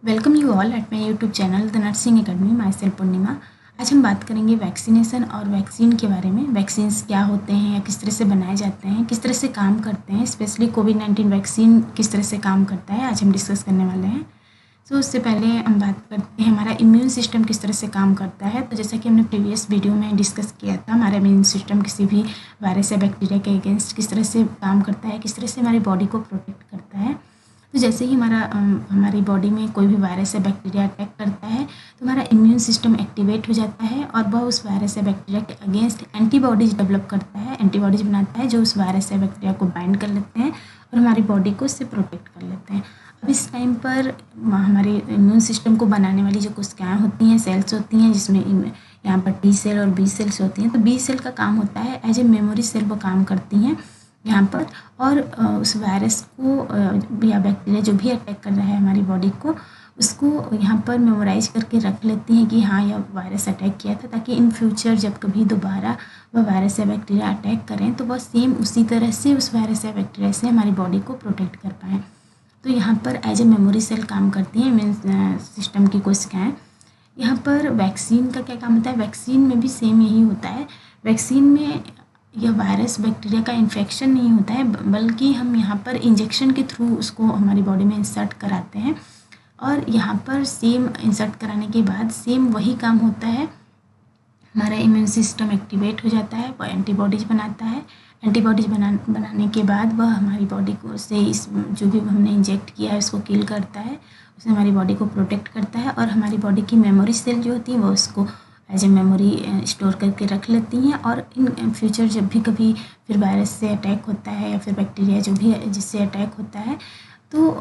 Welcome you all at my YouTube channel the nursing academy. Myself Purnima. आज हम बात करेंगे वैक्सीनेशन और वैक्सीन के बारे में। वैक्सीन्स क्या होते हैं या किस तरह से बनाए जाते हैं, किस तरह से काम करते हैं, स्पेशली कोविड-19 वैक्सीन किस तरह से काम करता है, आज हम डिस्कस करने वाले हैं। उससे पहले हम बात करते हैं हमारा इम्यून सिस्टम किस तरह से काम करता है। तो जैसा कि हमने प्रीवियस वीडियो में डिस्कस किया था, हमारा इम्यून सिस्टम किसी भी वायरस या बैक्टीरिया के अगेंस्ट किस तरह से काम करता है, किस तरह से हमारी बॉडी को प्रोटेक्ट करता है। तो जैसे ही हमारी बॉडी में कोई भी वायरस या बैक्टीरिया अटैक करता है तो हमारा इम्यून सिस्टम एक्टिवेट हो जाता है और वह उस वायरस या बैक्टीरिया के अगेंस्ट एंटीबॉडीज़ डेवलप करता है, एंटीबॉडीज़ बनाता है जो उस वायरस या बैक्टीरिया को बाइंड कर लेते हैं और हमारी बॉडी को उससे प्रोटेक्ट कर लेते हैं। अब इस टाइम पर हमारे इम्यून सिस्टम को बनाने वाली जो कोशिकाएँ होती हैं, सेल्स होती हैं, जिसमें यहाँ पर टी सेल और बी सेल्स होती हैं। तो बी सेल का काम होता है एज ए मेमोरी सेल वो काम करती हैं यहाँ पर, और उस वायरस को या बैक्टीरिया जो भी अटैक कर रहा है हमारी बॉडी को, उसको यहाँ पर मेमोराइज करके रख लेती हैं कि हाँ यह वायरस अटैक किया था, ताकि इन फ्यूचर जब कभी दोबारा वह वायरस या बैक्टीरिया अटैक करें तो वह सेम उसी तरह से उस वायरस या बैक्टीरिया से हमारी बॉडी को प्रोटेक्ट कर पाएँ। तो यहाँ पर एज ए मेमोरी सेल काम करती हैं इम्यून सिस्टम की कोशिकाएँ। यहाँ पर वैक्सीन का क्या काम होता है, वैक्सीन में भी सेम यही होता है। वैक्सीन में यह वायरस बैक्टीरिया का इन्फेक्शन नहीं होता है, बल्कि हम यहाँ पर इंजेक्शन के थ्रू उसको हमारी बॉडी में इंसर्ट कराते हैं और यहाँ पर सेम इंसर्ट कराने के बाद सेम वही काम होता है। हमारा इम्यून सिस्टम एक्टिवेट हो जाता है, वह एंटीबॉडीज़ बनाता है। एंटीबॉडीज़ बनाने के बाद वह हमारी बॉडी को से इस जो भी हमने इंजेक्ट किया है उसको किल करता है, उससे हमारी बॉडी को प्रोटेक्ट करता है और हमारी बॉडी की मेमोरी सेल जो होती है वो उसको एज ए मेमोरी स्टोर करके रख लेती हैं। और इन फ्यूचर जब भी कभी फिर वायरस से अटैक होता है या फिर बैक्टीरिया जो भी जिससे अटैक होता है तो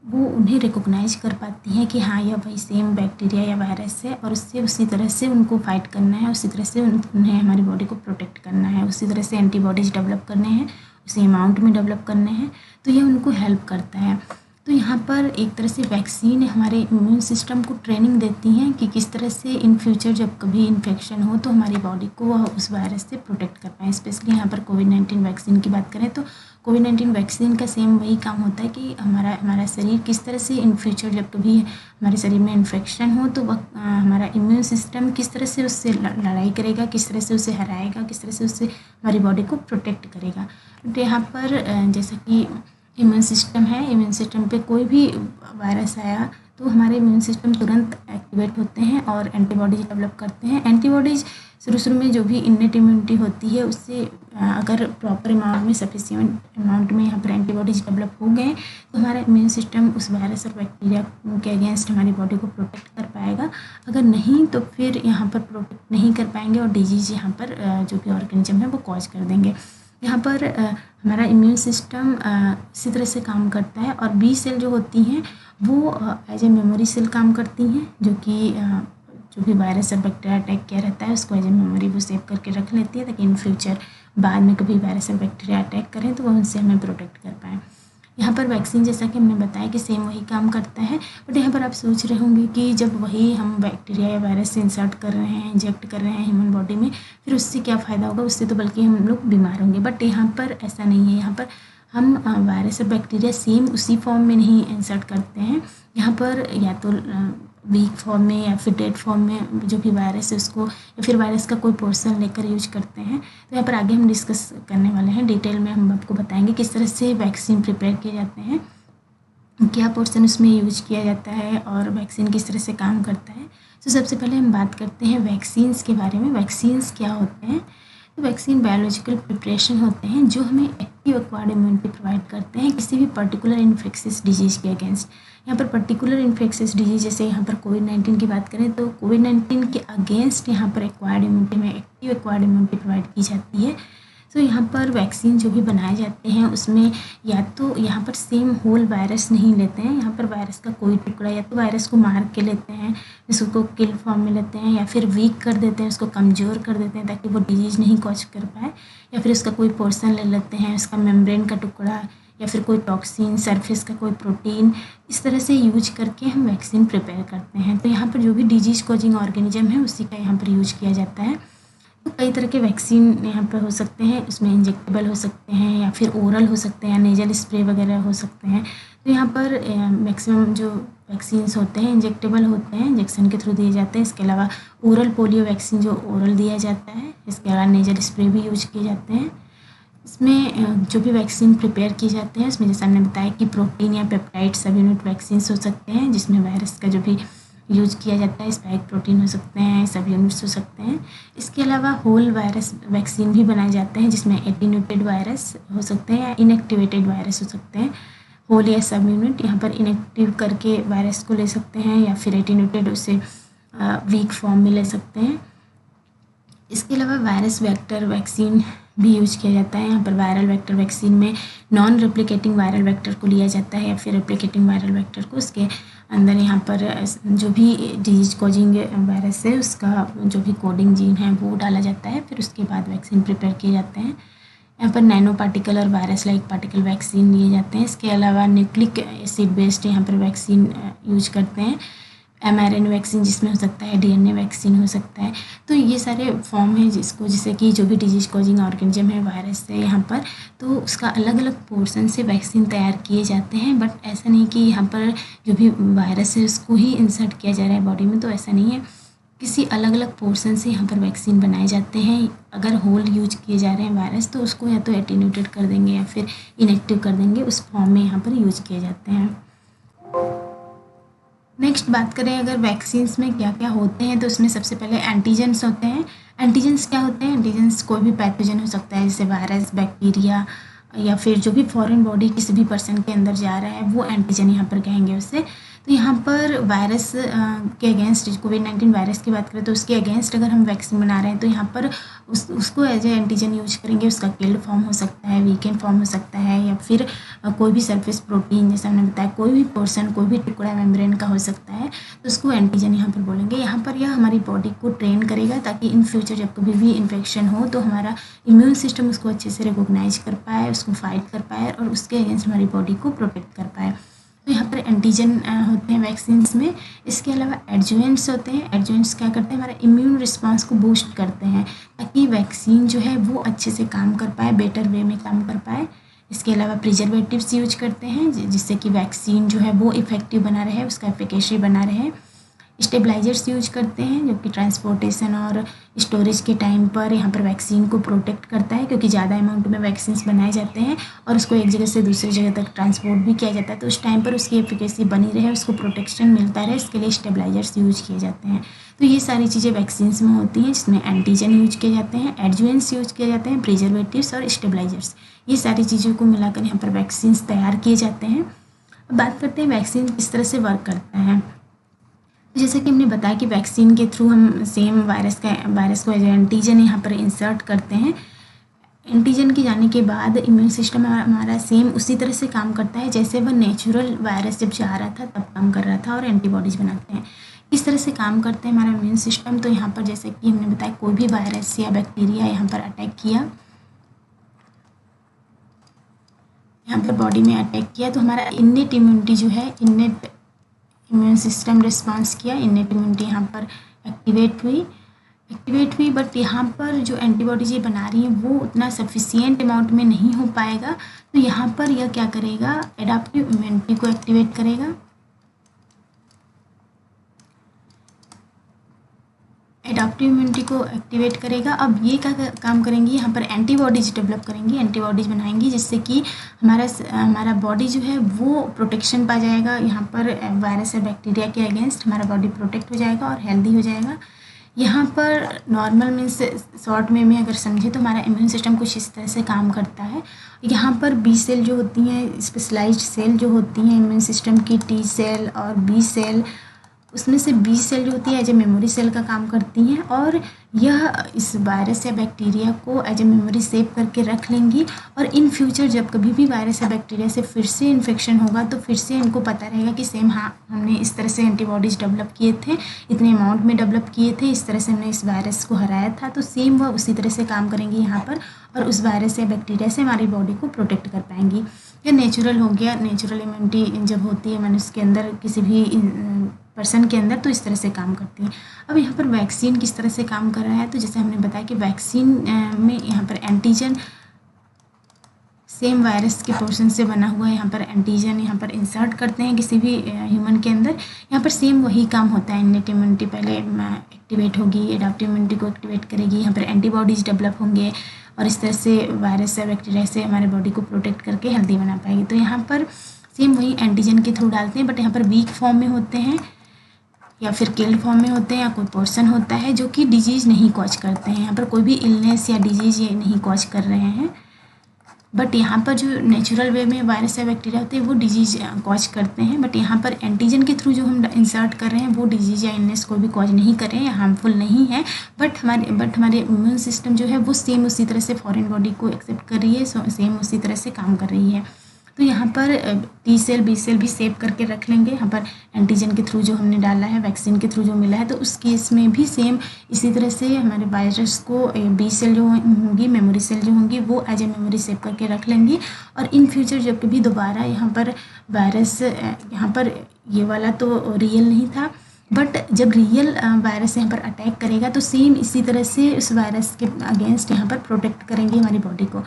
वो उन्हें रिकॉग्नाइज कर पाती हैं कि हाँ यह वही सेम बैक्टीरिया या वायरस है और उससे उसी तरह से उनको फाइट करना है, उसी तरह से उन्हें हमारी बॉडी को प्रोटेक्ट करना है, उसी तरह से एंटीबॉडीज़ डेवलप करने हैं, उसी अमाउंट में डेवलप करने हैं। तो यह उनको हेल्प करता है। तो यहाँ पर एक तरह से वैक्सीन हमारे इम्यून सिस्टम को ट्रेनिंग देती हैं कि किस तरह से इन फ्यूचर जब कभी इन्फेक्शन हो तो हमारी बॉडी को वह उस वायरस से प्रोटेक्ट कर पाएँ। स्पेशली यहाँ पर कोविड-19 वैक्सीन की बात करें तो कोविड-19 वैक्सीन का सेम वही काम होता है कि हमारा शरीर किस तरह से इन फ्यूचर जब कभी हमारे शरीर में इन्फेक्शन हो तो वह हमारा इम्यून सिस्टम किस तरह से उससे लड़ाई करेगा, किस तरह से उसे हराएगा, किस तरह से उससे हमारी बॉडी को प्रोटेक्ट करेगा। तो यहाँ पर जैसा कि इम्यून सिस्टम है, इम्यून सिस्टम पे कोई भी वायरस आया तो हमारे इम्यून सिस्टम तुरंत एक्टिवेट होते हैं और एंटीबॉडीज डेवलप करते हैं। एंटीबॉडीज शुरू में जो भी इन्नेट इम्यूनिटी होती है उससे अगर प्रॉपर अमाउंट में सफिशिएंट अमाउंट में यहाँ पर एंटीबॉडीज डेवलप हो गए तो हमारा इम्यून सिस्टम उस वायरस और बैक्टीरिया के अगेंस्ट हमारी बॉडी को प्रोटेक्ट कर पाएगा। अगर नहीं तो फिर यहाँ पर प्रोटेक्ट नहीं कर पाएंगे और डिजीज़ यहाँ पर जो भी ऑर्गेनिज्म है वो कॉज कर देंगे। यहाँ पर हमारा इम्यून सिस्टम इसी तरह से काम करता है और बी सेल जो होती हैं वो एज ए मेमोरी सेल काम करती हैं, जो कि जो भी वायरस और बैक्टीरिया अटैक किया रहता है उसको एज ए मेमोरी वो सेव करके रख लेती है, ताकि इन फ्यूचर बाद में कभी वायरस और बैक्टीरिया अटैक करें तो वो उनसे हमें प्रोटेक्ट कर पाएँ। यहाँ पर वैक्सीन जैसा कि हमने बताया कि सेम वही काम करता है, बट यहाँ पर आप सोच रहे होंगे कि जब वही हम बैक्टीरिया या वायरस से इंसर्ट कर रहे हैं, इंजेक्ट कर रहे हैं ह्यूमन बॉडी में, फिर उससे क्या फ़ायदा होगा, उससे तो बल्कि हम लोग बीमार होंगे। बट यहाँ पर ऐसा नहीं है। यहाँ पर हम वायरस और बैक्टीरिया सेम उसी फॉर्म में नहीं इंसर्ट करते हैं। यहाँ पर या तो वीक फॉर्म में या फिर डेड फॉर्म में जो भी वायरस है उसको या फिर वायरस का कोई पोर्शन लेकर यूज करते हैं। तो यहाँ पर आगे हम डिस्कस करने वाले हैं, डिटेल में हम आपको बताएंगे किस तरह से वैक्सीन प्रिपेयर किए जाते हैं, क्या पोर्शन उसमें यूज किया जाता है और वैक्सीन किस तरह से काम करता है। तो सबसे पहले हम बात करते हैं वैक्सीन्स के बारे में। वैक्सीन्स क्या होते हैं? तो वैक्सीन बायोलॉजिकल प्रिपरेशन होते हैं जो हमें एक्टिव एक्वायर्ड इम्यूनिटी प्रोवाइड करते हैं किसी भी पर्टिकुलर इन्फेक्शियस डिजीज़ के अगेंस्ट। यहाँ पर पर्टिकुलर इन्फेक्शियस डिजीज जैसे यहाँ पर कोविड-19 की बात करें तो कोविड-19 के अगेंस्ट यहाँ पर एक्वायर्ड इम्यूनिटी में एक्टिव एक्वायर्ड इम्यूनिटी प्रोवाइड की जाती है। तो यहाँ पर वैक्सीन जो भी बनाए जाते हैं उसमें या तो यहाँ पर सेम होल वायरस नहीं लेते हैं, यहाँ पर वायरस का कोई टुकड़ा या तो वायरस को मार के लेते हैं, उसको किल फॉर्म में लेते हैं, या फिर वीक कर देते हैं, उसको कमज़ोर कर देते हैं ताकि वो डिजीज़ नहीं कॉज कर पाए, या फिर उसका कोई पोर्शन ले लेते हैं, उसका मेम्ब्रेन का टुकड़ा या फिर कोई टॉक्सिन, सरफेस का कोई प्रोटीन, इस तरह से यूज करके हम वैक्सीन प्रिपेयर करते हैं। तो यहाँ पर जो भी डिजीज़ कॉजिंग ऑर्गेनिज्म है उसी का यहाँ पर यूज किया जाता है। तो कई तरह के वैक्सीन यहाँ पर हो सकते हैं, उसमें इंजेक्टेबल हो सकते हैं या फिर ओरल हो सकते हैं, नेजल स्प्रे वगैरह हो सकते हैं। तो यहाँ पर मैक्सिमम जो वैक्सीन्स होते हैं इंजेक्टेबल होते हैं, इंजेक्शन के थ्रू दिए जाते हैं। इसके अलावा ओरल पोलियो वैक्सीन जो ओरल दिया जाता है। इसके अलावा नेजल स्प्रे भी यूज किए जाते हैं। इसमें जो भी वैक्सीन प्रिपेयर किए जाते हैं उसमें जैसे हमने बताया कि प्रोटीन या पेप्टाइड सब यूनिट वैक्सीन हो सकते हैं, जिसमें वायरस का जो भी यूज किया जाता है स्पाइक प्रोटीन हो सकते हैं, सब यूनिट्स हो सकते हैं। इसके अलावा होल वायरस वैक्सीन भी बनाए जाते हैं, जिसमें एटीन्यूटेड वायरस हो सकते हैं या इनएक्टिवेटेड वायरस हो सकते हैं। होल या सब यूनिट यहाँ पर इनएक्टिव करके वायरस को ले सकते हैं या फिर एटीन्यूटेड उसे वीक फॉर्म में ले सकते हैं। इसके अलावा वायरस वेक्टर वैक्सीन भी यूज किया जाता है। यहाँ पर वायरल वेक्टर वैक्सीन में नॉन रेप्लिकेटिंग वायरल वेक्टर को लिया जाता है या फिर रेप्लिकेटिंग वायरल वेक्टर को, उसके अंदर यहाँ पर जो भी डिजीज कॉजिंग वायरस है उसका जो भी कोडिंग जीन है वो डाला जाता है, फिर उसके बाद वैक्सीन प्रिपेयर किए जाते हैं। यहाँ पर नैनो पार्टिकल और वायरस लाइक पार्टिकल वैक्सीन लिए जाते हैं। इसके अलावा न्यूक्लिक एसिड बेस्ड यहाँ पर वैक्सीन यूज करते हैं। mRNA वैक्सीन जिसमें हो सकता है, DNA वैक्सीन हो सकता है। तो ये सारे फॉर्म है जिसको जैसे कि जो भी डिजीज कॉजिंग ऑर्गेनिज्म है वायरस है यहाँ पर, तो उसका अलग अलग पोर्शन से वैक्सीन तैयार किए जाते हैं। बट ऐसा नहीं कि यहाँ पर जो भी वायरस है उसको ही इंसर्ट किया जा रहा है बॉडी में, तो ऐसा नहीं है। किसी अलग अलग पोर्शन से यहाँ पर वैक्सीन बनाए जाते हैं। अगर होल यूज किए जा रहे हैं वायरस तो उसको या तो एटीन्यूटेड कर देंगे या फिर इनएक्टिव कर देंगे, उस फॉर्म में यहाँ पर यूज किए जाते हैं। नेक्स्ट बात करें अगर वैक्सीन्स में क्या क्या होते हैं, तो उसमें सबसे पहले एंटीजेंस होते हैं। एंटीजेंस क्या होते हैं? एंटीजेंस कोई भी पैथोजन हो सकता है, जैसे वायरस, बैक्टीरिया या फिर जो भी फॉरेन बॉडी किसी भी पर्सन के अंदर जा रहा है वो एंटीजन यहाँ पर कहेंगे उसे। तो यहाँ पर वायरस के अगेंस्ट, कोविड-19 वायरस की बात करें तो उसके अगेंस्ट अगर हम वैक्सीन बना रहे हैं तो यहाँ पर उसको एज ए एंटीजन यूज करेंगे। उसका किल्ड फॉर्म हो सकता है, वीकेंड फॉर्म हो सकता है, या फिर कोई भी सरफेस प्रोटीन, जैसे हमने बताया कोई भी पोर्शन, कोई भी टुकड़ा मेम्ब्रेन का हो सकता है, तो उसको एंटीजन यहाँ पर बोलेंगे। यहाँ पर यह हमारी बॉडी को ट्रेन करेगा ताकि इन फ्यूचर जब कभी भी इन्फेक्शन हो तो हमारा इम्यून सिस्टम उसको अच्छे से रिकॉग्नाइज कर पाए, उसको फाइट कर पाए और उसके अगेंस्ट हमारी बॉडी को प्रोटेक्ट कर पाए। तो यहाँ पर एंटीजन होते हैं वैक्सीन्स में। इसके अलावा एडजुवेंट्स होते हैं। एडजुवेंट्स क्या करते हैं? हमारा इम्यून रिस्पांस को बूस्ट करते हैं ताकि वैक्सीन जो है वो अच्छे से काम कर पाए, बेटर वे में काम कर पाए। इसके अलावा प्रिजर्वेटिव्स यूज करते हैं जिससे कि वैक्सीन जो है वो इफेक्टिव बना रहे, उसका एफिकेसी बना रहे। स्टेबलाइजर्स यूज करते हैं जो कि ट्रांसपोर्टेशन और स्टोरेज के टाइम पर यहाँ पर वैक्सीन को प्रोटेक्ट करता है, क्योंकि ज़्यादा अमाउंट में वैक्सीन्स बनाए जाते हैं और उसको एक जगह से दूसरी जगह तक ट्रांसपोर्ट भी किया जाता है, तो उस टाइम पर उसकी एफिकेसी बनी रहे, उसको प्रोटेक्शन मिलता रहे, इसके लिए स्टेबलाइजर्स यूज किए जाते हैं। तो ये सारी चीज़ें वैक्सीन्स में होती हैं, जिसमें एंटीजन यूज किए जाते हैं, एडजुवेंट्स यूज किए जाते हैं, प्रिजर्वेटिव्स और स्टेबलाइजर्स। ये सारी चीज़ों को मिलाकर यहाँ पर वैक्सीन्स तैयार किए जाते हैं। अब बात करते हैं वैक्सीन किस तरह से वर्क करता है। जैसे कि हमने बताया कि वैक्सीन के थ्रू हम सेम वायरस को एज एंटीजन यहाँ पर इंसर्ट करते हैं। एंटीजन के जाने के बाद इम्यून सिस्टम हमारा सेम उसी तरह से काम करता है जैसे वह नेचुरल वायरस जब जा रहा था तब काम कर रहा था, और एंटीबॉडीज बनाते हैं। किस तरह से काम करते हैं हमारा इम्यून सिस्टम? तो यहाँ पर जैसे कि हमने बताया कोई भी वायरस या बैक्टीरिया यहाँ पर अटैक किया, यहाँ पर बॉडी में अटैक किया, तो हमारा इन्नेट इम्यूनिटी जो है, इन्नेट इम्यून सिस्टम रिस्पांस किया, इन्नेट इम्यूनिटी यहाँ पर एक्टिवेट हुई। बट यहाँ पर जो एंटीबॉडीज ये बना रही हैं वो उतना सफिशिएंट अमाउंट में नहीं हो पाएगा, तो यहाँ पर यह क्या करेगा? एडाप्टिव इम्यूनिटी को एक्टिवेट करेगा। एडाप्टिव इम्यूनिटी को एक्टिवेट करेगा। अब ये क्या काम करेंगी? यहाँ पर एंटीबॉडीज डेवलप करेंगी, एंटीबॉडीज बनाएंगी, जिससे कि हमारा बॉडी जो है वो प्रोटेक्शन पा जाएगा। यहाँ पर वायरस या बैक्टीरिया के अगेंस्ट हमारा बॉडी प्रोटेक्ट हो जाएगा और हेल्दी हो जाएगा। यहाँ पर नॉर्मल मीन्स शॉर्ट में अगर समझे तो हमारा इम्यून सिस्टम कुछ इस तरह से काम करता है। यहाँ पर बी सेल जो होती हैं, स्पेशलाइज्ड सेल जो होती हैं इम्यून सिस्टम की, टी सेल और बी सेल, उसमें से बी सेल जो होती है एज ए मेमोरी सेल का काम करती हैं, और यह इस वायरस या बैक्टीरिया को एज ए मेमोरी सेव करके रख लेंगी। और इन फ्यूचर जब कभी भी वायरस या बैक्टीरिया से फिर से इन्फेक्शन होगा तो फिर से इनको पता रहेगा कि सेम, हाँ हमने इस तरह से एंटीबॉडीज डेवलप किए थे, इतने अमाउंट में डेवलप किए थे, इस तरह से हमने इस वायरस को हराया था। तो सेम वह उसी तरह से काम करेंगी यहाँ पर, और उस वायरस या बैक्टीरिया से हमारी बॉडी को प्रोटेक्ट कर पाएंगी। या नेचुरल हो गया, नेचुरल इम्यूनिटी जब होती है मनुष्य के अंदर, किसी भी पर्सन के अंदर, तो इस तरह से काम करती है। अब यहाँ पर वैक्सीन किस तरह से काम कर रहा है? तो जैसे हमने बताया कि वैक्सीन में यहाँ पर एंटीजन सेम वायरस के पोर्शन से बना हुआ यहाँ पर एंटीजन यहाँ पर इंसर्ट करते हैं किसी भी ह्यूमन के अंदर। यहाँ पर सेम वही काम होता है, इनेट इम्यूनिटी पहले एक्टिवेट होगी, एडाप्टिव इम्यूनिटी को एक्टिवेट करेगी, यहाँ पर एंटीबॉडीज डेवलप होंगे और इस तरह से वायरस या बैक्टीरिया से हमारे बॉडी को प्रोटेक्ट करके हेल्दी बना पाएगी। तो यहाँ पर सेम वही एंटीजन के थ्रू डालते हैं, बट यहाँ पर वीक फॉर्म में होते हैं या फिर किल्ड फॉर्म में होते हैं, या कोई पोर्शन होता है जो कि डिजीज़ नहीं कॉज करते हैं। यहाँ पर कोई भी इलनेस या डिजीज़ ये नहीं कॉज कर रहे हैं, बट यहाँ पर जो नेचुरल वे में वायरस या बैक्टीरिया होते हैं वो डिजीज़ कॉज करते हैं। बट यहाँ पर एंटीजन के थ्रू जो हम इंसर्ट कर रहे हैं वो डिजीज़ या इलनेस कोई भी कॉज नहीं कर रहे हैं, हार्मफुल नहीं है। बट हमारे इम्यून सिस्टम जो है वो सेम उसी तरह से फॉरेन बॉडी को एक्सेप्ट कर रही है, सेम उसी तरह से काम कर रही है। तो यहाँ पर टी सेल बी सेल भी सेव करके रख लेंगे। यहाँ पर एंटीजन के थ्रू जो हमने डाला है, वैक्सीन के थ्रू जो मिला है, तो उस केस में भी सेम इसी तरह से हमारे वायरस को बी सेल जो होंगी, मेमोरी सेल जो होंगी, वो एज ए मेमोरी सेव करके रख लेंगी। और इन फ्यूचर जब कभी दोबारा यहाँ पर वायरस, यहाँ पर ये वाला तो रियल नहीं था, बट जब रियल वायरस यहाँ पर अटैक करेगा तो सेम इसी तरह से उस वायरस के अगेंस्ट यहाँ पर प्रोटेक्ट करेंगे हमारी बॉडी को।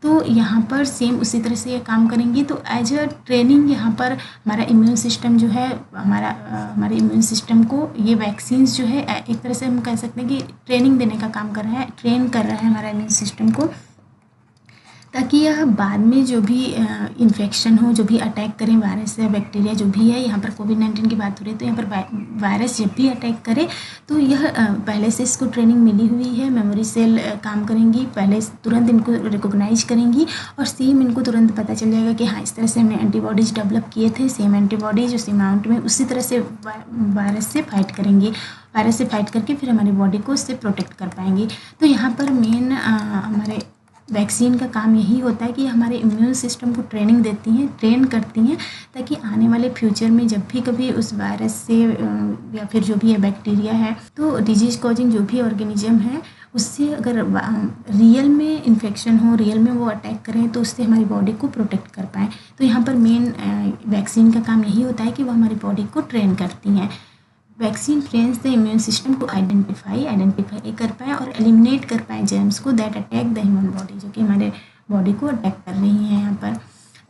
तो यहाँ पर सेम उसी तरह से ये काम करेंगी। तो एज अ ट्रेनिंग यहाँ पर हमारा इम्यून सिस्टम जो है, हमारे इम्यून सिस्टम को ये वैक्सीन्स जो है एक तरह से हम कह सकते हैं कि ट्रेनिंग देने का काम कर रहा है, ट्रेन कर रहा है हमारा इम्यून सिस्टम को, ताकि यह बाद में जो भी इन्फेक्शन हो, जो भी अटैक करें वायरस या बैक्टीरिया जो भी है, यहाँ पर कोविड-19 की बात हो रही है, तो यहाँ पर वायरस जब भी अटैक करे तो यह पहले से इसको ट्रेनिंग मिली हुई है, मेमोरी सेल काम करेंगी, पहले तुरंत इनको रिकॉग्नाइज करेंगी और सेम इनको तुरंत पता चल जाएगा कि हाँ, इस तरह से हमने एंटीबॉडीज़ डेवलप किए थे, सेम एंटीबॉडीज उस अमाउंट में उसी तरह से वायरस से फाइट करेंगी, वायरस से फाइट करके फिर हमारी बॉडी को उससे प्रोटेक्ट कर पाएंगी। तो यहाँ पर मेन हमारे वैक्सीन का काम यही होता है कि हमारे इम्यून सिस्टम को ट्रेनिंग देती हैं, ट्रेन करती हैं, ताकि आने वाले फ्यूचर में जब भी कभी उस वायरस से या फिर जो भी है बैक्टीरिया है, तो डिजीज़ कॉजिंग जो भी ऑर्गेनिज्म है, उससे अगर रियल में इन्फेक्शन हो, रियल में वो अटैक करें, तो उससे हमारी बॉडी को प्रोटेक्ट कर पाएँ। तो यहाँ पर मेन वैक्सीन का काम यही होता है कि वो हमारी बॉडी को ट्रेन करती हैं। Vaccine trains the immune system को आइडेंटिफाई कर पाएँ और एलिमिनेट कर पाएँ जर्म्स को that attack the human body, जो कि हमारे बॉडी को अटैक कर रही हैं यहाँ पर।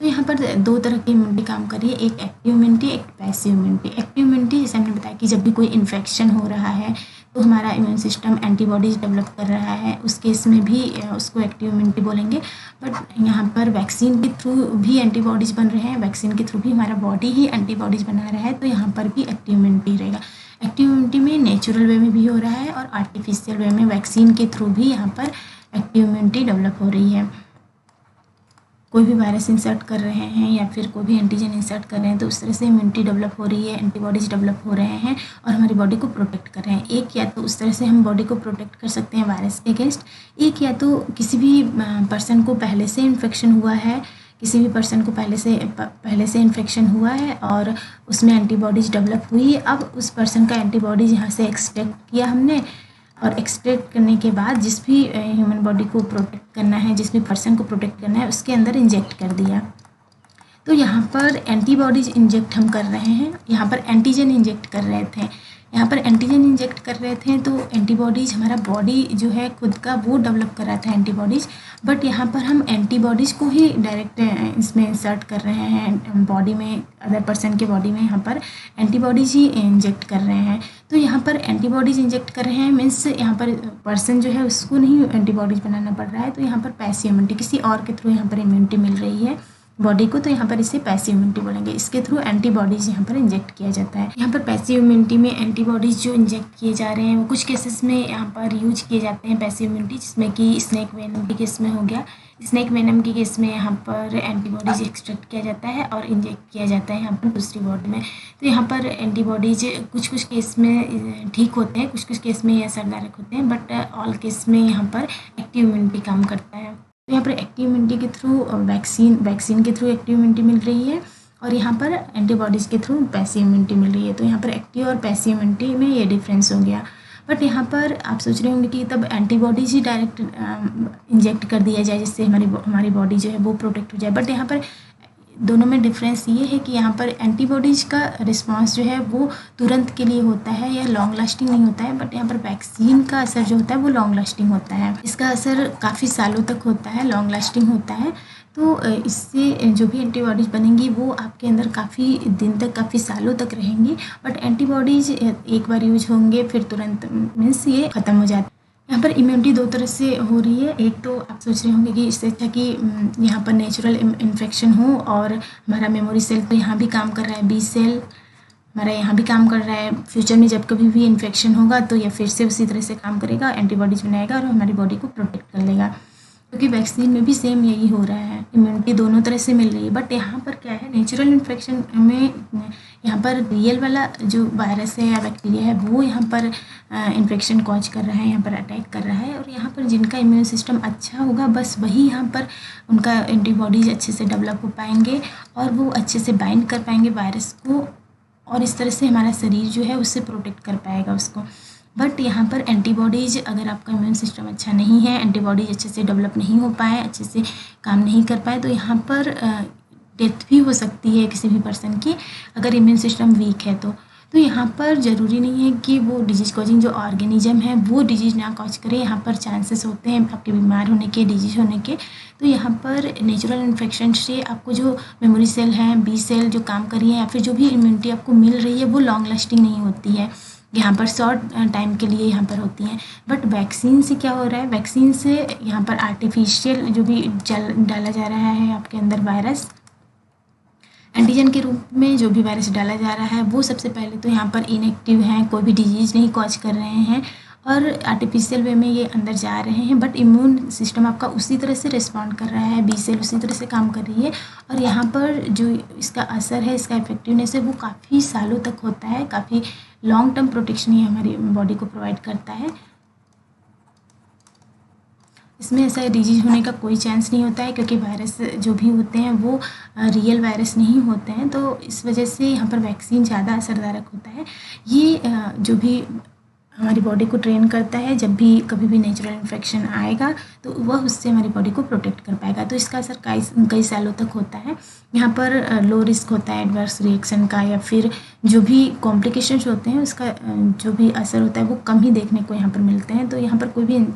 तो यहाँ पर दो तरह की इम्यूनिटी काम कर रही है, एक एक्टिव इम्यूनिटी, एक पैसिव इम्यूनिटी। एक्टिव इम्यूनिटी जैसे हमने बताया कि जब भी कोई इन्फेक्शन हो रहा है तो हमारा इम्यून सिस्टम एंटीबॉडीज़ डेवलप कर रहा है, उस केस में भी उसको एक्टिव इम्यूनिटी बोलेंगे। बट यहाँ पर वैक्सीन के थ्रू भी एंटीबॉडीज़ बन रहे हैं, वैक्सीन के थ्रू भी हमारा बॉडी ही एंटीबॉडीज़ बना रहा है, तो यहाँ पर भी एक्टिव इम्यूनिटी रहेगा। एक्टिव इम्यूनिटी में नेचुरल वे में भी हो रहा है और आर्टिफिशियल वे में वैक्सीन के थ्रू भी यहाँ पर एक्टिव इम्यूनिटी डेवलप हो रही है। कोई भी वायरस इंसर्ट कर रहे हैं या फिर कोई भी एंटीजन इंसर्ट कर रहे हैं, तो उस तरह से इम्यूनिटी डेवलप हो रही है, एंटीबॉडीज़ डेवलप हो रहे हैं और हमारी बॉडी को प्रोटेक्ट कर रहे हैं। एक या तो उस तरह से हम बॉडी को प्रोटेक्ट कर सकते हैं वायरस के अगेंस्ट, एक या तो किसी भी पर्सन को पहले से इन्फेक्शन हुआ है, किसी भी पर्सन को पहले से इन्फेक्शन हुआ है और उसमें एंटीबॉडीज़ डेवलप हुई है। अब उस पर्सन का एंटीबॉडीज़ यहाँ से एक्सट्रैक्ट किया हमने, और एक्सट्रैक्ट करने के बाद जिस भी ह्यूमन बॉडी को प्रोटेक्ट करना है, जिस भी पर्सन को प्रोटेक्ट करना है, उसके अंदर इंजेक्ट कर दिया। तो यहाँ पर एंटीबॉडीज़ इंजेक्ट हम कर रहे हैं, यहाँ पर एंटीजन इंजेक्ट कर रहे थे, यहाँ पर एंटीजन इंजेक्ट कर रहे थे, तो एंटीबॉडीज़ हमारा बॉडी जो है खुद का वो डेवलप कर रहा था एंटीबॉडीज़, बट यहाँ पर हम एंटीबॉडीज़ को ही डायरेक्ट इसमें इंसर्ट कर रहे हैं बॉडी में, अदर पर्सन के बॉडी में यहाँ पर एंटीबॉडीज़ ही इंजेक्ट कर रहे हैं। तो यहाँ पर एंटीबॉडीज़ इंजेक्ट कर रहे हैं मीन्स यहाँ पर पर्सन जो है उसको नहीं एंटीबॉडीज़ बनाना पड़ रहा है, तो यहाँ पर पैसिव इम्यूनिटी, किसी और के थ्रू यहाँ पर इम्यूनिटी मिल रही है बॉडी को, तो यहाँ पर इसे पैसिव इम्यूनिटी बोलेंगे। इसके थ्रू एंटीबॉडीज़ यहाँ पर इंजेक्ट किया जाता है। यहाँ पर पैसिव इम्यूनिटी में एंटीबॉडीज़ जो इंजेक्ट किए जा रहे हैं वो कुछ केसेस में यहाँ पर यूज किए जाते हैं पैसिव इम्यूनिटी, जिसमें कि स्नेक वेनम के केस में हो गया। स्नेक वेनम के केस में यहाँ पर एंटीबॉडीज़ एक्सट्रैक्ट किया जाता है और इंजेक्ट किया जाता है यहाँ पर दूसरी बॉडी में। तो यहाँ पर एंटीबॉडीज़ कुछ केस में ठीक होते हैं, कुछ केस में ये असरदायक होते हैं, बट ऑल केस में यहाँ पर एक्टिव इम्यूनिटी काम करता है। तो यहाँ पर एक्टिव इम्यूनिटी के थ्रू वैक्सीन के थ्रू एक्टिव इम्यूनिटी मिल रही है और यहाँ पर एंटीबॉडीज़ के थ्रू पैसिव इम्यूनिटी मिल रही है। तो यहाँ पर एक्टिव और पैसिव इम्यूनिटी में ये डिफरेंस हो गया। बट यहाँ पर आप सोच रहे होंगे कि तब एंटीबॉडीज़ ही डायरेक्ट इंजेक्ट कर दिया जाए जिससे हमारी बॉडी जो है वो प्रोटेक्ट हो जाए, बट यहाँ पर दोनों में डिफरेंस ये है कि यहाँ पर एंटीबॉडीज़ का रिस्पांस जो है वो तुरंत के लिए होता है या लॉन्ग लास्टिंग नहीं होता है, बट यहाँ पर वैक्सीन का असर जो होता है वो लॉन्ग लास्टिंग होता है। इसका असर काफ़ी सालों तक होता है, लॉन्ग लास्टिंग होता है। तो इससे जो भी एंटीबॉडीज़ बनेंगी वो आपके अंदर काफ़ी दिन तक, काफ़ी सालों तक रहेंगी। बट एंटीबॉडीज़ एक बार यूज होंगे फिर तुरंत मीन्स ये ख़त्म हो जाती है। यहाँ पर इम्यूनिटी दो तरह से हो रही है। एक तो आप सोच रहे होंगे कि इससे अच्छा कि यहाँ पर नेचुरल इन्फेक्शन हो और हमारा मेमोरी सेल तो यहाँ भी काम कर रहा है, बी सेल हमारा यहाँ भी काम कर रहा है। फ्यूचर में जब कभी भी इन्फेक्शन होगा तो यह फिर से उसी तरह से काम करेगा, एंटीबॉडीज़ बनाएगा और हमारी बॉडी को प्रोटेक्ट कर लेगा। क्योंकि वैक्सीन में भी सेम यही हो रहा है, इम्यूनिटी दोनों तरह से मिल रही है। बट यहाँ पर क्या है, नेचुरल इन्फेक्शन में यहाँ पर रियल वाला जो वायरस है या बैक्टीरिया है वो यहाँ पर इन्फेक्शन कॉज कर रहा है, यहाँ पर अटैक कर रहा है। और यहाँ पर जिनका इम्यून सिस्टम अच्छा होगा बस वही यहाँ पर उनका एंटीबॉडीज़ अच्छे से डेवलप हो पाएंगे और वो अच्छे से बाइंड कर पाएंगे वायरस को, और इस तरह से हमारा शरीर जो है उससे प्रोटेक्ट कर पाएगा उसको। बट यहाँ पर एंटीबॉडीज़, अगर आपका इम्यून सिस्टम अच्छा नहीं है, एंटीबॉडीज़ अच्छे से डेवलप नहीं हो पाए, अच्छे से काम नहीं कर पाए, तो यहाँ पर डेथ भी हो सकती है किसी भी पर्सन की अगर इम्यून सिस्टम वीक है तो यहाँ पर ज़रूरी नहीं है कि वो डिजीज़ कॉजिंग जो ऑर्गेनिज्म है वो डिजीज़ ना कॉज करे। यहाँ पर चांसेस होते हैं आपके बीमार होने के, डिजीज़ होने के। तो यहाँ पर नेचुरल इन्फेक्शन से आपको जो मेमोरी सेल हैं, बी सेल जो काम कर रही है या फिर जो भी इम्यूनिटी आपको मिल रही है वो लॉन्ग लास्टिंग नहीं होती है, यहाँ पर शॉर्ट टाइम के लिए यहाँ पर होती हैं। बट वैक्सीन से क्या हो रहा है, वैक्सीन से यहाँ पर आर्टिफिशियल जो भी डाला जा रहा है आपके अंदर वायरस, एंटीजन के रूप में जो भी वायरस डाला जा रहा है वो सबसे पहले तो यहाँ पर इनएक्टिव हैं, कोई भी डिजीज़ नहीं कॉज कर रहे हैं और आर्टिफिशियल वे में ये अंदर जा रहे हैं। बट इम्यून सिस्टम आपका उसी तरह से रिस्पॉन्ड कर रहा है, बी सेल उसी तरह से काम कर रही है और यहाँ पर जो इसका असर है, इसका इफेक्टिवनेस है वो काफ़ी सालों तक होता है, काफ़ी लॉन्ग टर्म प्रोटेक्शन ही हमारी बॉडी को प्रोवाइड करता है। इसमें ऐसा डिजीज होने का कोई चांस नहीं होता है क्योंकि वायरस जो भी होते हैं वो रियल वायरस नहीं होते हैं, तो इस वजह से यहाँ पर वैक्सीन ज़्यादा असरदारक होता है। ये जो भी हमारी बॉडी को ट्रेन करता है, जब भी कभी भी नेचुरल इन्फेक्शन आएगा तो वह उससे हमारी बॉडी को प्रोटेक्ट कर पाएगा। तो इसका असर कई सालों तक होता है। यहाँ पर लो रिस्क होता है एडवर्स रिएक्शन का या फिर जो भी कॉम्प्लिकेशंस होते हैं उसका जो भी असर होता है वो कम ही देखने को यहाँ पर मिलते हैं। तो यहाँ पर कोई भी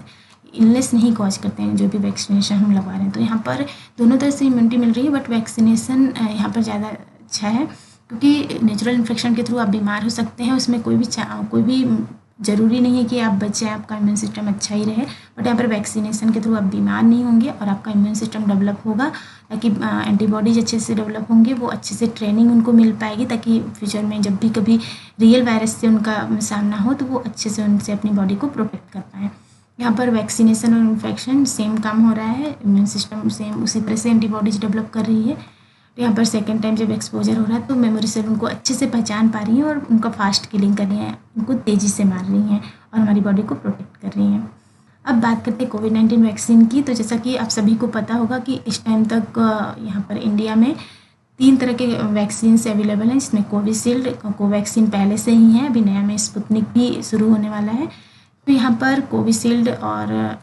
इलनेस नहीं कॉज करते हैं जो भी वैक्सीनेशन हम लगवा रहे हैं। तो यहाँ पर दोनों तरह से इम्यूनिटी मिल रही है, बट वैक्सीनेशन यहाँ पर ज़्यादा अच्छा है क्योंकि नेचुरल इन्फेक्शन के थ्रू आप बीमार हो सकते हैं, उसमें कोई भी ज़रूरी नहीं है कि आप बच्चे, आपका इम्यून सिस्टम अच्छा ही रहे। बट यहाँ पर वैक्सीनेशन के थ्रू आप बीमार नहीं होंगे और आपका इम्यून सिस्टम डेवलप होगा ताकि एंटीबॉडीज अच्छे से डेवलप होंगे, वो अच्छे से ट्रेनिंग उनको मिल पाएगी ताकि फ्यूचर में जब भी कभी रियल वायरस से उनका सामना हो तो वो अच्छे से उनसे अपनी बॉडी को प्रोटेक्ट कर पाएँ। यहाँ पर वैक्सीनेशन और इन्फेक्शन सेम काम हो रहा है, इम्यून सिस्टम सेम उसी तरह से एंटीबॉडीज डेवलप कर रही है। तो यहाँ पर सेकेंड टाइम जब एक्सपोजर हो रहा है तो मेमोरी सेल उनको अच्छे से पहचान पा रही हैं और उनका फास्ट किलिंग कर रही हैं, उनको तेज़ी से मार रही हैं और हमारी बॉडी को प्रोटेक्ट कर रही हैं। अब बात करते हैं कोविड-19 वैक्सीन की। तो जैसा कि आप सभी को पता होगा कि इस टाइम तक यहाँ पर इंडिया में 3 तरह के वैक्सीन अवेलेबल हैं, जिसमें कोविशील्ड, कोवैक्सीन पहले से ही है, अभी नया में स्पुतनिक भी शुरू होने वाला है। तो यहाँ पर कोविशील्ड और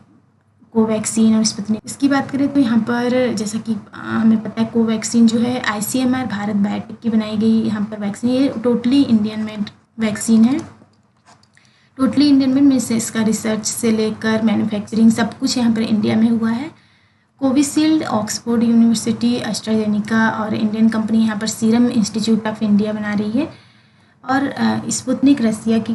कोवैक्सीन और स्पुतनिक, इसकी बात करें तो यहाँ पर जैसा कि हमें पता है कोवैक्सीन जो है ICMR भारत बायोटेक की बनाई गई यहाँ पर वैक्सीन, ये टोटली इंडियन मेड वैक्सीन है। टोटली इंडियन मेड में इसका रिसर्च से लेकर मैन्युफैक्चरिंग सब कुछ यहाँ पर इंडिया में हुआ है। कोविशील्ड ऑक्सफोर्ड यूनिवर्सिटी, एस्ट्राजेनिका और इंडियन कंपनी यहाँ पर सीरम इंस्टीट्यूट ऑफ इंडिया बना रही है और स्पुतनिक रसिया की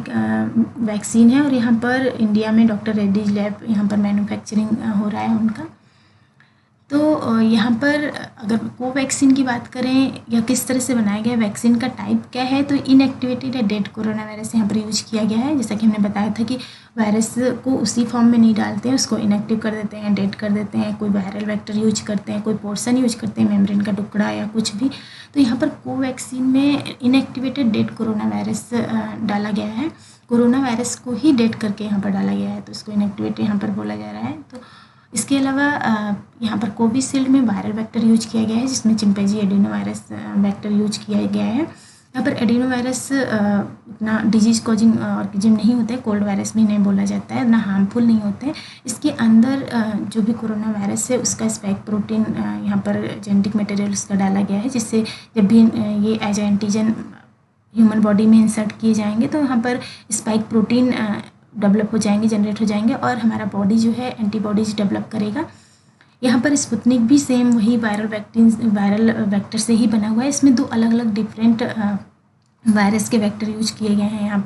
वैक्सीन है और यहाँ पर इंडिया में डॉक्टर रेड्डीज लैब यहाँ पर मैन्युफैक्चरिंग हो रहा है उनका। तो यहाँ पर अगर कोवैक्सीन की बात करें या किस तरह से बनाया गया, वैक्सीन का टाइप क्या है, तो इनएक्टिवेटेड या डेड कोरोना वायरस यहाँ पर यूज किया गया है। जैसा कि हमने बताया था कि वायरस को उसी फॉर्म में नहीं डालते हैं, उसको इनएक्टिव कर देते हैं, डेड कर देते हैं, कोई वायरल वेक्टर यूज करते हैं, कोई पोर्शन यूज करते हैं, मेम्ब्रेन का टुकड़ा या कुछ भी। तो यहाँ पर कोवैक्सीन में इनएक्टिवेटेड डेड कोरोना वायरस डाला गया है, कोरोना वायरस को ही डेड करके यहाँ पर डाला गया है, तो इसको इनएक्टिवेट यहाँ पर बोला जा रहा है। तो इसके अलावा यहाँ पर कोविशील्ड में वायरल वेक्टर यूज किया गया है, जिसमें chimpanzee adeno virus vector use किया गया है। यहाँ पर एडिनो वायरस उतना डिजीज कॉजिंग ऑर्गेनिज्म नहीं होता है, कोल्ड वायरस भी नहीं बोला जाता है, उतना हार्मफुल नहीं होते हैं। इसके अंदर जो भी कोरोना वायरस है उसका स्पाइक प्रोटीन यहाँ पर जेनेटिक मटेरियल उसका डाला गया है, जिससे जब भी ये एज एंटीजन ह्यूमन बॉडी में इंसर्ट किए जाएंगे तो यहाँ पर स्पाइक प्रोटीन डेवलप हो जाएंगे, जनरेट हो जाएंगे और हमारा बॉडी जो है एंटीबॉडीज डेवलप करेगा। यहाँ पर स्पुतनिक भी सेम वही वायरल वेक्टर से ही बना हुआ है। इसमें 2 अलग अलग डिफरेंट वायरस के वेक्टर यूज किए गए हैं। यहाँ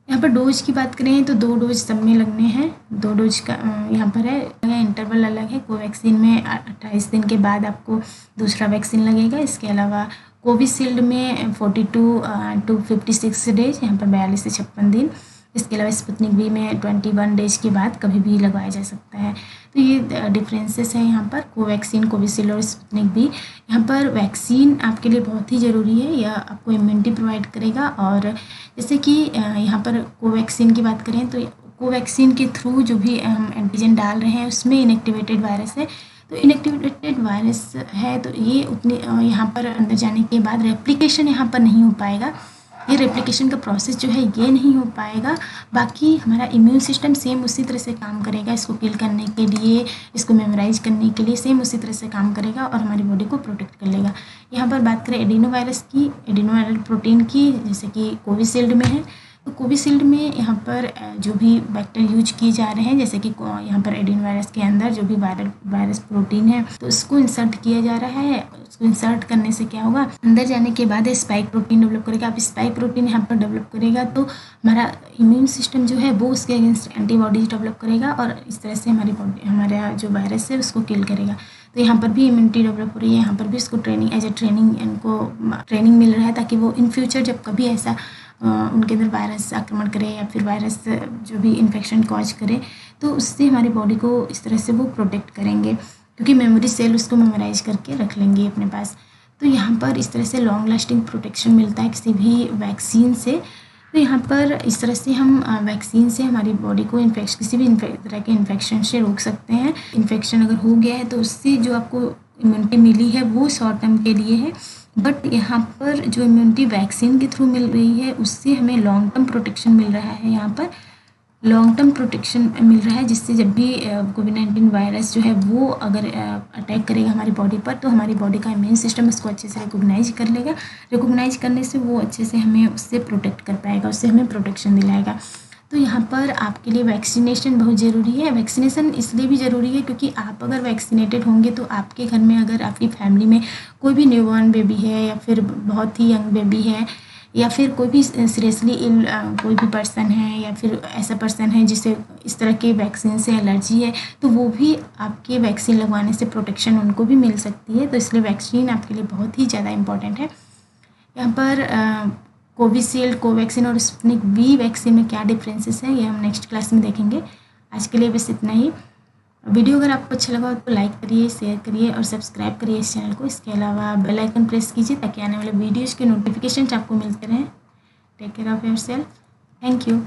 पर डोज की बात करें तो 2 डोज सब में लगने हैं। 2 डोज का यहाँ पर है, इंटरवल अलग है। कोवैक्सीन में 28 दिन के बाद आपको दूसरा वैक्सीन लगेगा। इसके अलावा कोविशील्ड में 42 to 56 डेज, यहाँ पर 42 से 56 दिन। इसके अलावा स्पुतनिक वी में 21 डेज के बाद कभी भी लगवाया जा सकता है। तो ये डिफरेंसेस हैं यहाँ पर कोवैक्सीन, कोविशील्ड और स्पुतनिक वी। यहाँ पर वैक्सीन आपके लिए बहुत ही ज़रूरी है, यह आपको इम्यूनिटी प्रोवाइड करेगा। और जैसे कि यहाँ पर कोवैक्सीन की बात करें तो कोवैक्सीन के थ्रू जो भी हम एंटीजन डाल रहे हैं उसमें इनएक्टिवेटेड वायरस है। तो इनएक्टिवेटेड वायरस है तो ये उतने यहाँ पर अंदर जाने के बाद रेप्लिकेशन यहाँ पर नहीं हो पाएगा। ये रेप्लिकेशन का प्रोसेस जो है ये नहीं हो पाएगा। बाकी हमारा इम्यून सिस्टम सेम उसी तरह से काम करेगा, इसको किल करने के लिए, इसको मेमोराइज करने के लिए सेम उसी तरह से काम करेगा और हमारी बॉडी को प्रोटेक्ट कर लेगा। यहाँ पर बात करें एडिनो वायरस की, एडिनो वायरल प्रोटीन की, जैसे कि कोविशील्ड में है। तो कोविशील्ड में यहाँ पर जो भी वेक्टर यूज किए जा रहे हैं, जैसे कि यहाँ पर एडिनो वायरस के अंदर जो भी वायरस प्रोटीन है तो उसको इंसर्ट किया जा रहा है। उसको इंसर्ट करने से क्या होगा, अंदर जाने के बाद स्पाइक प्रोटीन डेवलप करेगा। अब स्पाइक प्रोटीन यहाँ पर डेवलप करेगा तो हमारा इम्यून सिस्टम जो है वो उसके अगेंस्ट एंटीबॉडीज डेवलप करेगा और इस तरह से हमारा जो वायरस है उसको किल करेगा। तो यहाँ पर भी इम्यूनिटी डेवलप हो रही है। यहाँ पर भी इसको ट्रेनिंग इनको ट्रेनिंग मिल रहा है ताकि वो इन फ्यूचर जब कभी ऐसा उनके अंदर वायरस आक्रमण करे या फिर वायरस जो भी इन्फेक्शन कॉज करे तो उससे हमारी बॉडी को इस तरह से वो प्रोटेक्ट करेंगे, क्योंकि मेमोरी सेल उसको मेमोराइज करके रख लेंगे अपने पास। तो यहाँ पर इस तरह से लॉन्ग लास्टिंग प्रोटेक्शन मिलता है किसी भी वैक्सीन से। तो यहाँ पर इस तरह से हम वैक्सीन से हमारी बॉडी को किसी भी तरह के इन्फेक्शन से रोक सकते हैं। इन्फेक्शन अगर हो गया है तो उससे जो आपको इम्यूनिटी मिली है वो शॉर्ट टर्म के लिए है, बट यहाँ पर जो इम्यूनिटी वैक्सीन के थ्रू मिल रही है उससे हमें लॉन्ग टर्म प्रोटेक्शन मिल रहा है। यहाँ पर लॉन्ग टर्म प्रोटेक्शन मिल रहा है, जिससे जब भी कोविड-19 वायरस जो है वो अगर अटैक करेगा हमारी बॉडी पर तो हमारी बॉडी का इम्यून सिस्टम उसको अच्छे से रिकॉग्नाइज कर लेगा। रिकॉग्नाइज करने से वो अच्छे से हमें उससे प्रोटेक्ट कर पाएगा, उससे हमें प्रोटेक्शन दिलाएगा। तो यहाँ पर आपके लिए वैक्सीनेशन बहुत ज़रूरी है। वैक्सीनेशन इसलिए भी ज़रूरी है क्योंकि आप अगर वैक्सीनेटेड होंगे तो आपके घर में अगर आपकी फैमिली में कोई भी न्यूबॉर्न बेबी है या फिर बहुत ही यंग बेबी है या फिर कोई भी सीरियसली इल कोई भी पर्सन है या फिर ऐसा पर्सन है जिसे इस तरह के वैक्सीन से एलर्जी है तो वो भी आपके वैक्सीन लगवाने से प्रोटेक्शन उनको भी मिल सकती है। तो इसलिए वैक्सीन आपके लिए बहुत ही ज़्यादा इम्पॉर्टेंट है। यहाँ पर कोविशील्ड, कोवैक्सीन और स्पुतनिक वी वैक्सीन में क्या डिफरेंसेस हैं ये हम नेक्स्ट क्लास में देखेंगे। आज के लिए बस इतना ही। वीडियो अगर आपको अच्छा लगा हो तो लाइक करिए, शेयर करिए और सब्सक्राइब करिए इस चैनल को। इसके अलावा बेल आइकन प्रेस कीजिए ताकि आने वाले वीडियोज़ के नोटिफिकेशन आपको मिलते रहें। Take care of yourself. Thank you.